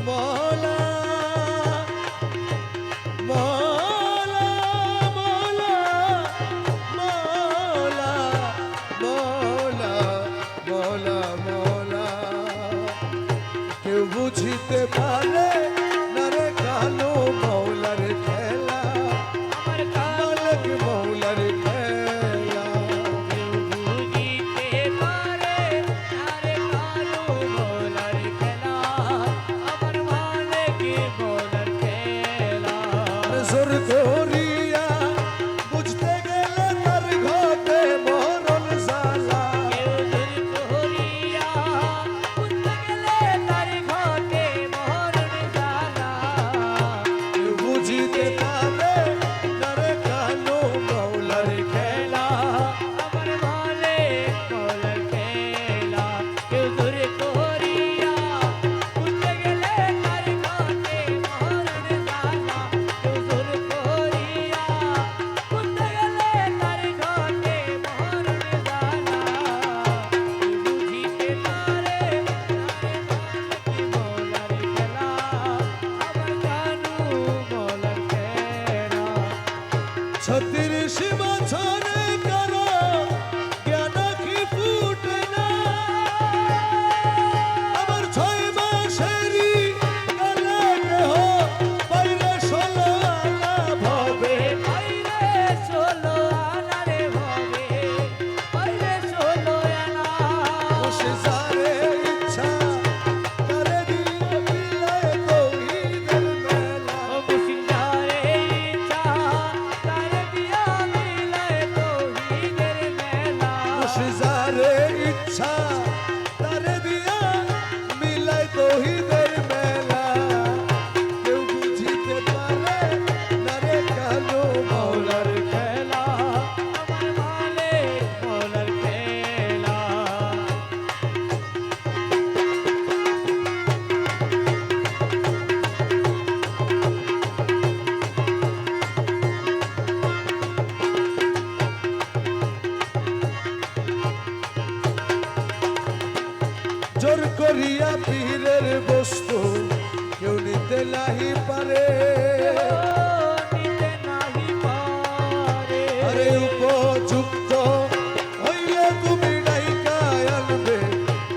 মৌলা মৌলা মৌলা মৌলা মৌলা মৌলা মৌলা কেউ বুঝিতে পারে না রে কালো মৌলার খেলা আমার মালিক মৌলার খেলা কেউ বুঝিতে পারে না রে কালো মৌলার খেলা আমার মালিক মৌলার খেলা জোর করিয়া বুঝতে গেলে তার ঘটে মরণ জ্বালা কেউ জোর করিয়া বুঝতে গেলে তার ঘটে মরণ জ্বালা কেউ বুঝিতে পারে না রে কালো মৌলার খেলা আমার মালিক মৌলার খেলা কেউ জোর করিয়া বুঝতে গেলে তার ঘটে মরণ জ্বালা কেউ জোর করিয়া বুঝতে গেলে তার ঘটে মরণ জ্বালা বুঝিতে পারে মৌলার খেলা আমার জানু মৌলার খেলা ছত্রিশ বছরে কারো জ্ঞান কি ফুটে না আমার 6 মাসেরই কালে দেহ বাইরে 16 আনা ভবে বাইরে ষোলো আনা রে ভবে বাইরে ষোলো আনা বসে যারে ইচ্ছা করে দিয়ে বিলায় তৌহিদের মেলা মুশিদারে ইচ্ছা তার দিয়া মিলায় তৌহিদের মেলা বসে যারে ইচ্ছা তারে দিয়া মিলায় তৌহিদের মেলা কেউ বুঝিতে পারে না রে কালো মৌলার খেলা আমার মালিক মৌলার খেলা জোর করিয়া পীরের বস্তু কেউ নিতে নাহি পারে নিতে নাহি পারে আরে উপযুক্ত হইলে তুমি ডাইকায় আনবে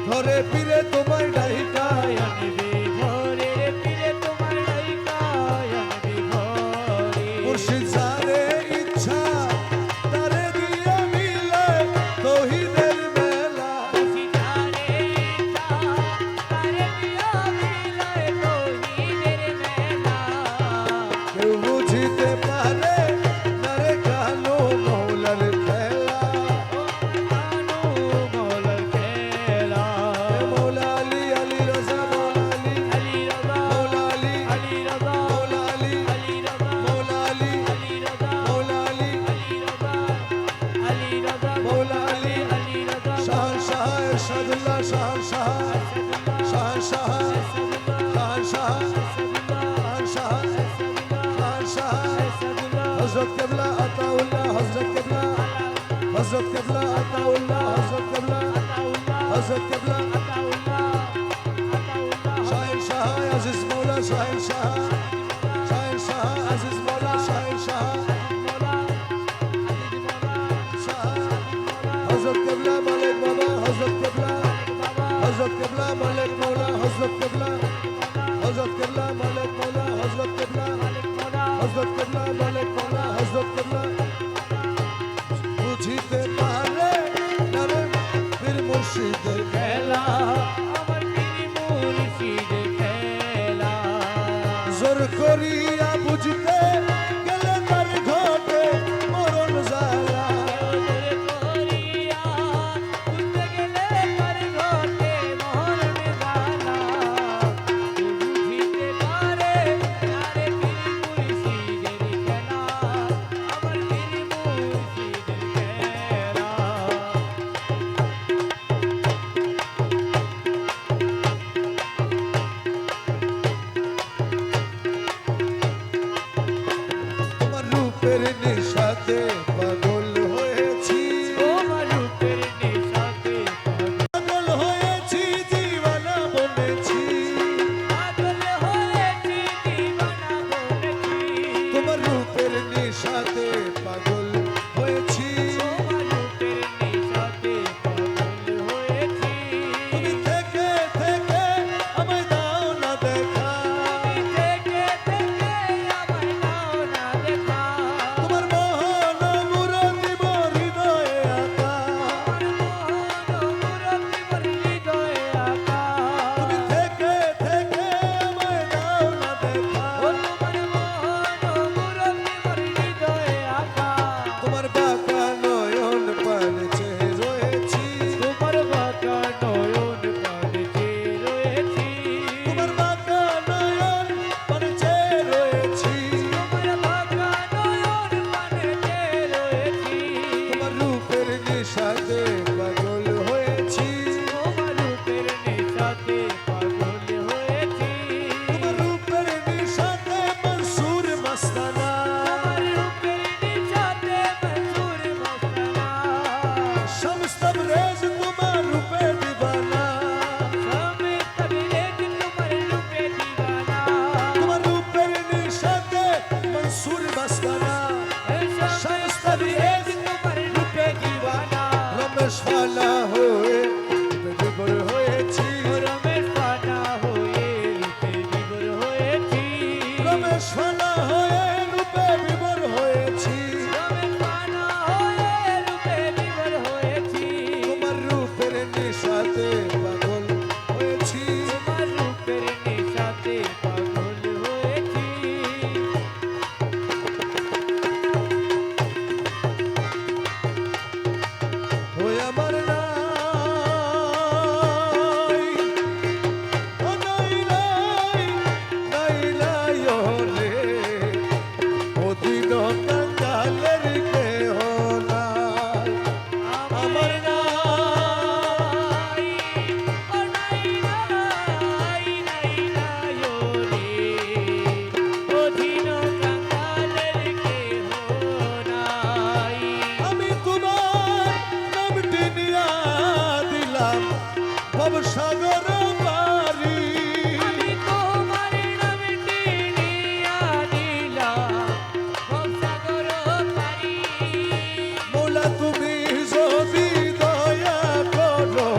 ধরে পীরে তোমায় ডাইকায় আনবি ঘরে ফিরে তোমার ডাইকায় আনবি ঘরে মুর্শিদ যারে ইচ্ছা তারে দিয়া মিলে তৌহিদের মেলা মুশিদারে ইচ্ছা তার দিয়া মিলায় তৌহিদের মেলা কেউ বুঝিতে পারে না রে কালো মৌলার খেলা জানু মৌলার খেলা মৌলা আলী আলী রাজা মৌলা আলী আলী রাজা মৌলা আলী আলী রাজা মৌলা আলী আলী রাজা মৌলা আলী আলী রাজা আলী রাজা মৌলা আলী আলী রাজা শাহনশাহ ইরশাদুল্লাহ শাহনশাহ শাহনশাহ শাহনশাহ শাহনশাহ শাহনশাহ হযরত কিবলা আতাউল্লাহ হযরত কিবলা আতাউল্লাহ হযরত কিবলা হযরত কিবলা শাহনশাহ আজিজ মৌলা শাহনশাহ শাহনশাহ আজিজ মৌলা শাহনশাহ হযরত কিবলা মালিক বাবা হযরত কিবলা মালিক মৌলা হযরত কিবলা মালিক মৌলা হযরত কিবলা মালিক মৌলা হযরত কিবলা বুঝিতে পারে না রে পীর মুর্শিদের খেলা আমার পীর মুর্শিদের খেলা জোর করিয়া বুঝতে গেলে তার ঘটে মরণ জ্বালা জোরে করিয়া বুঝতে গেলে তার ঘটে মরণ জ্বালা বুঝিতে পারে না রে পীর মুর্শিদের খেলা আমার পীর মুর্শিদের খেলা ফানা হয়ে রূপে বিভোর হয়েছি রমেশ পানা হয়ে রূপে বিভোর হয়েছি তোমার রূপের নেশাতে পাগল হয়েছি তোমার রূপের নেশাতে পাগল হয়েছি ওই আমার নাই ও নাই নাই নাই নাই ও রে ও দিন কাঙ্গালের কেহ নাই আমার নাই ও নাই নাই নাই নাই ও রে অধীন কাঙ্গালের কেহ নাই আমি তোমার নামটি নিয়া দিলাম ভবসাগর পারি আমি তোমার নামটি নিয়া দিলাম ভবসাগর পারি মৌলা তুমি যদি দয়া করো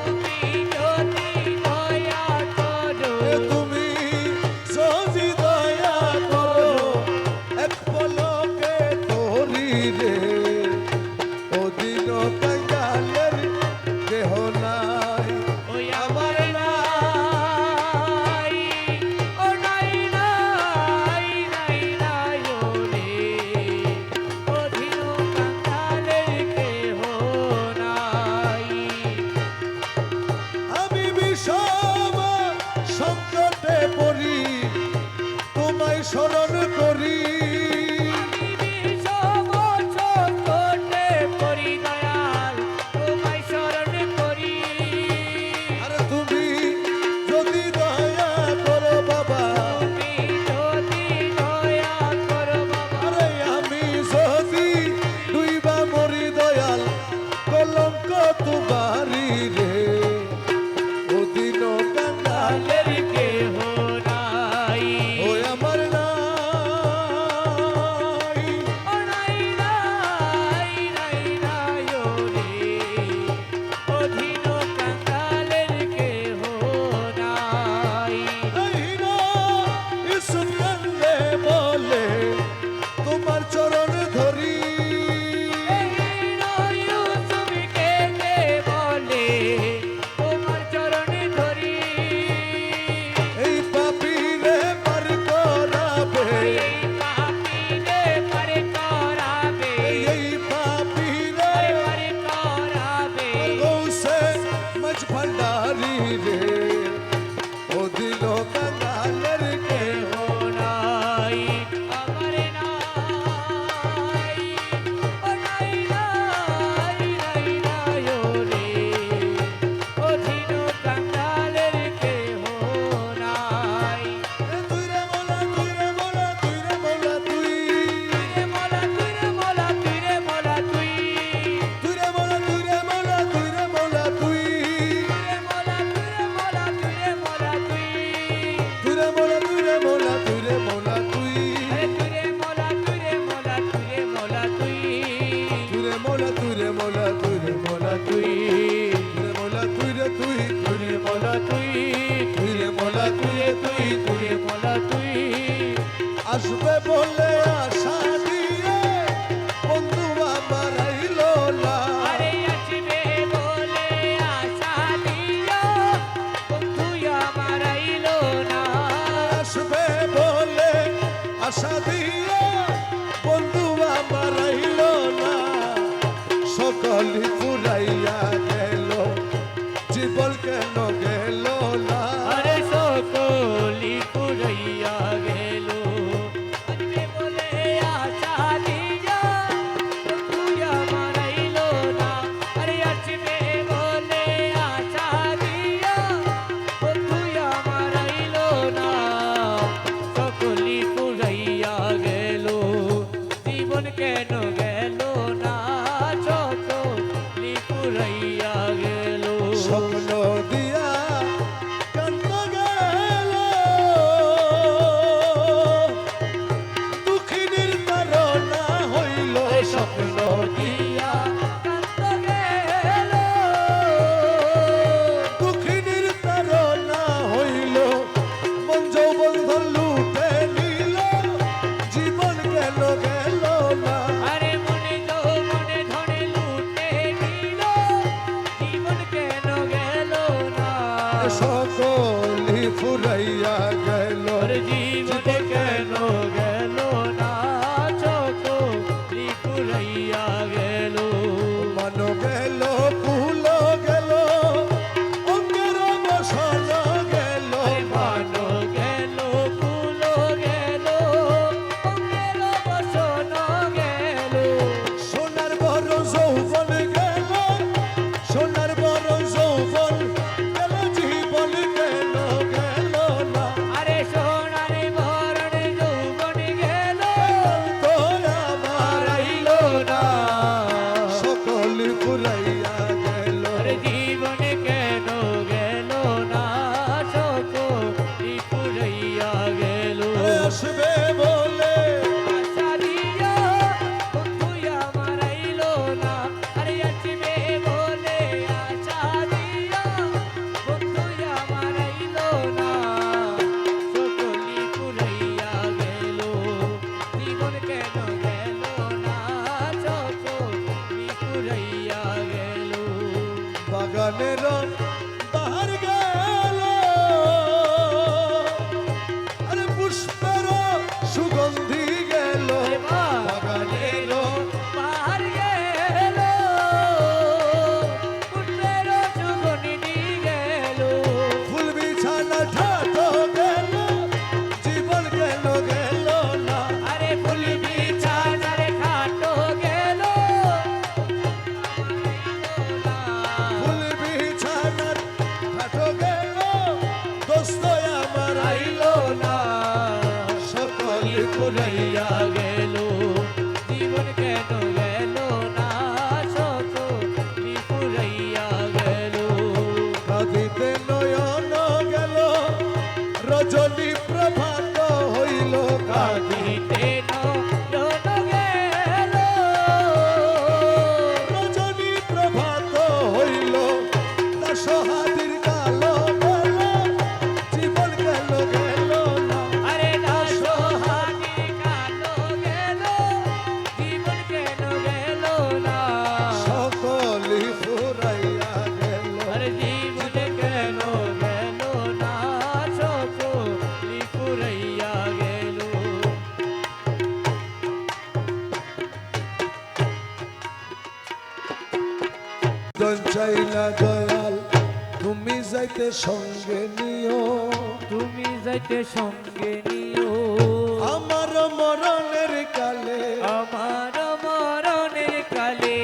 তুমি যদি দয়া করো তুমি যদি দয়া করো এক পলকে তোরি রে ও দিন কাঙ্গালের দেহ নাই ওই আমার নাই ও নাই নাই নাই নাই ও রে অধীন কাঙ্গালের কেহ নাই আমি বিষম সংকটে পড়ি তোমায় স্মরণ করি বিষম সংকটে পড়ি দয়াল তোমায় স্মরণ করি আর তুমি যদি দয়া করো বাবা তুমি যদি দয়া করো বাবা আরে আমি যদি দুইবা মরি দয়াল কলঙ্ক তোমারি রে ও দিন কাঙ্গালের কালের কেহ নাই ওই আমার নাই ও নাই নাই নাই নাই ও রে অধীন কাঙ্গালের কেহ নাই আহিনা ইসুকান্দে বলে তোমার চরণ ধরি এই ইউসুফকে কে বলে তোমার চরণে ধরি এই পাপীরে পার করাবে এই পাপীরে পারে করাবে এই পাপীরে পারে করাবে গৌসে মজ ভণ্ডারি রে ও দিল কাঙ্গালের কেহ নাই আমার নাই ও নাই নাই নাই নাই ও রে অধীন কাঙ্গালের কেহ নাই তুই রে মোলা তুই রে মোলা তুই রে মোলা তুই রে মোলা তুই রে মোলা তুই রে মোলা তুই তুই রে মোলা তুই রে মোলা তুই রে মোলা তুই রে মোলা তুই রে মোলা তুই রে মোলা তুই তুই রে মোলা তুই রে মোলা তুই রে মোলা তুই আরে তুই রে মোলা তুই রে মোলা তুই রে মোলা তুই তুই রে মোলা তুই রে মোলা তুই রে মোলা তুই তুই রে মোলা তুই রে তুই তুই রে মোলা তুই তুই রে মোলা তুই রে তুই তুই রে মোলা তুই আসবে বলে আশা দিয়ে বন্ধু আমার আইলো না আরে আসবে বলে আশা দিও বন্ধু আমার আইলো না আসবে বলে আশা দিয়ে বন্ধু আমার আইলো না সকলি ফুরাইয়া গেল জীবন কেন গেল না আরে সকলি পুরাইয়া গেল আসবে বলে আশা দিও বন্ধু আমার আইলো না আরে আসবে বলে আশা দিও বন্ধু আমার আইলো না সকলি পুরাইয়া গেল গেল ওর জীবনে কেন গেল না সকলি ফুরাইয়া গেল মন গেল কুল গেল অঙ্গের বসন গেল মান গেল ফুল গেল অঙ্গের বসন গেল সোনার বড় যৌবন গেল সোনার বড় যৌবন গেল জীবন কেন গেল না আরে সোনার বরণ যৌবন গেল তো আমার আইল না সকল ফুরাইয়া গেল ওর জীবনে কেন গেল না সকলি ফুরাইয়া গেল আসবে বলে আশা দিয়া বন্ধু আমার আইল না আরে আসবে বলে আশা দিয়া বন্ধু আমার আইল না সকলি ফুরাইয়া গেল জীবন কেন গেল না সকলি ফুরাইয়া গেল বাগানের বাহার গেল আরে পুষ্পের সুগন্ধি গেল বাগানের পাহাড় গেল পুষ্পের সুগন্ধি গেল ফুল বিছানা ঠাটো গেল জীবন কেন গেল না আরে ফুল বিছানার খাটো গেল ফুল বিছানার ঠাটো গেল দোস্ত আমার আইল না সকল ফুরাইয়া গেল জীবন কেন গেল না সকলি ফুরাইয়া গেল কাঁদিতে নয়ন গেল রজনী প্রভাত হইল কাঁদি কাঁদিতে নয়ন গেল রজনী প্রভাত হইল দশহাতির কালো গেল জীবন গেল গেল না আরে দাস হাতি কালো গেল জীবন কেন গেল না সকলি ফুরাইয়া গেল আরে জীবন কেন গেল না সকলি ফুরাইয়া গেল দন চাইলা দয়াল তুমি যাইতে সঙ্গে নিও তুমি যাইতে সঙ্গে নিও আমার মরণের কালে আমার মরণের কালে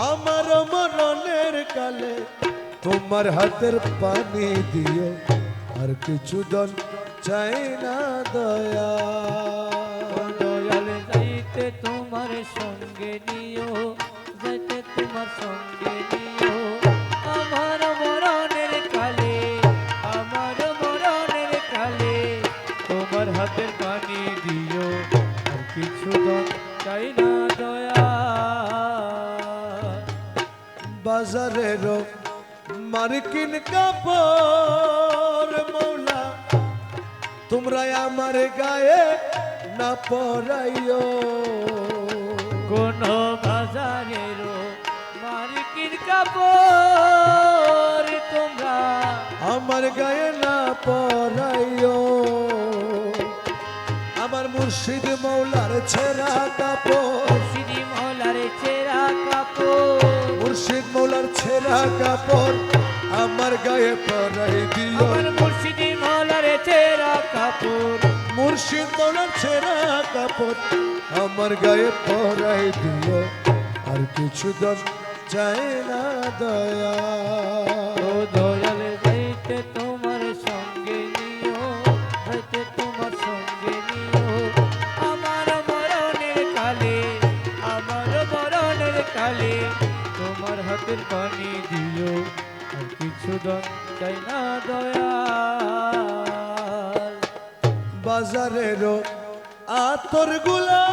আমার মরণের কালে তোমার হাতের পানি দিও আর কিছু দন চাই না দয়া দয়াল যাইতে তোমার সঙ্গে নিও যাইতে তোমার সঙ্গে নিও আমার মরণের কালে আমার মরণের কালে তোমার হাতের পানি দিও আর কিছু দন চাই না দয়া বাজারের মার্কিন কাপড় মৌলা তোমরা আমার গায়ে না পরাইও কোন বাজারের মার্কিন কাপড় তোমরা আমার গায়ে না পরাইও আমার মুর্শিদ মৌলার ছেঁড়া কাপড় সিঁড়ি মহলার ছেঁড়া কাপড় মুর্শিদ মৌলার ছেঁড়া কাপড় আমার গায়ে পরাই দিও আমার মুর্শিদি মহলার ছেঁড়া কাপড় মুর্শিদ মৌলার ছেঁড়া কাপড় আমার গায়ে পরাই দিও আর কিছু দন চাই না দয়া ও দয়াল যাইতে তোমার সঙ্গে নিও যাইতে তোমার সঙ্গে নিও আমার মরণের কালে আমার মরণের কালে তোমার হাতের পানি দিও আর কিছু দন চাই না দয়াল বাজারের আতর গুলা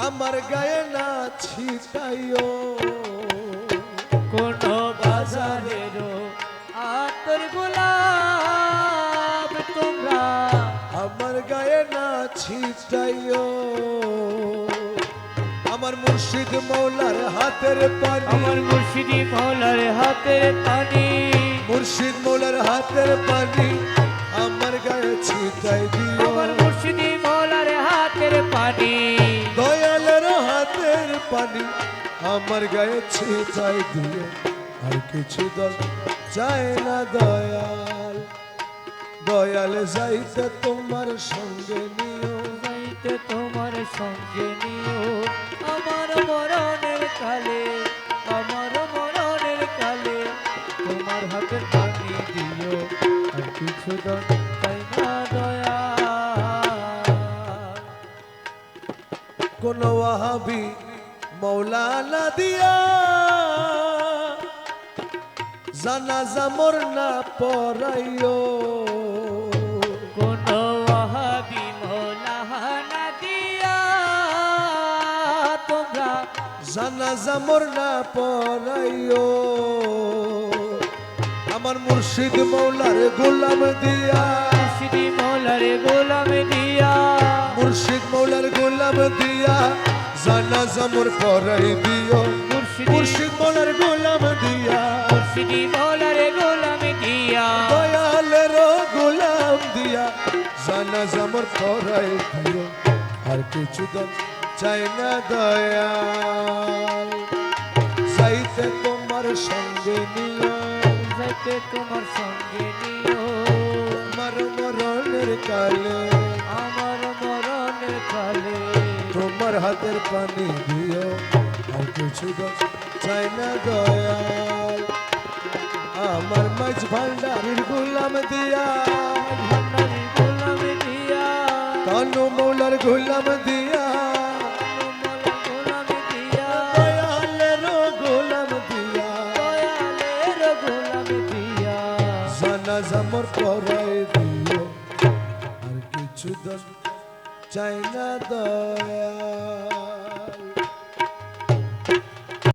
আমার গায়ে না ছিটাইও কোন বাজারের আতর গোলাপ তোমরা আমার গায়ে না ছিটাইও আমার মুর্শিদ মৌলার হাতের পানি আমার মুর্শিদি মৌলার হাতের পানি মুর্শিদ মৌলার হাতের পানি আমার গায়ে ছিটাই দিও আমার মুর্শিদি মৌলার হাতের পানি দয়ালের হাতের পানি আমার গায়ে ছিটাই দিও আর কিছু দল চায় না দয়াল দয়াল যাইতে তোমার সঙ্গে নিও যাইতে তোমার সঙ্গে নিও আমার মরণের কালে আমার মরণের কালে তোমার হাতের পানি দিও আর কিছু দন চাই না দয়া কোন ওয়াহাবি মৌলানা দিয়া জানাজা মোর না পড়াইও কোন ওয়াহাবি মৌলানা দিয়া তোমরা জানাজা মোর না পড়াইও আমার মুর্শিদ মৌলার গোলাম দিয়া মুর্শিদি মৌলার গোলাম দিয়া মুর্শিদ মৌলার গোলাম দিয়া জানাজা মোর পড়াই দিও মুর্শিদ মৌলার গোলাম দিয়া মুর্শিদি মৌলার গোলাম দিয়া দয়ালের গোলাম দিয়া জানাজা মোর পড়াই দিও আর কিছু দিন চাই না দয়াল যাইতে তোমার সঙ্গে নিও যাইতে তোমার সঙ্গে নিও আমার মরণের কালে আমার মরণের কালে তোমার হাতের পানি দিও আর কিছু দিন চাই না দয়াল আমার মাঝ ভান্ডারির গোলাম দিয়া ভান্ডারি গোলাম দিয়া কানু মৌলার গোলাম দিয়া মৌলার গোলাম দিয়া দয়ালের গোলাম দিয়া দয়ালের গোলাম দিয়া জানাজা মোর পড়াই দিও আর কিছু দিন চাই না দয়া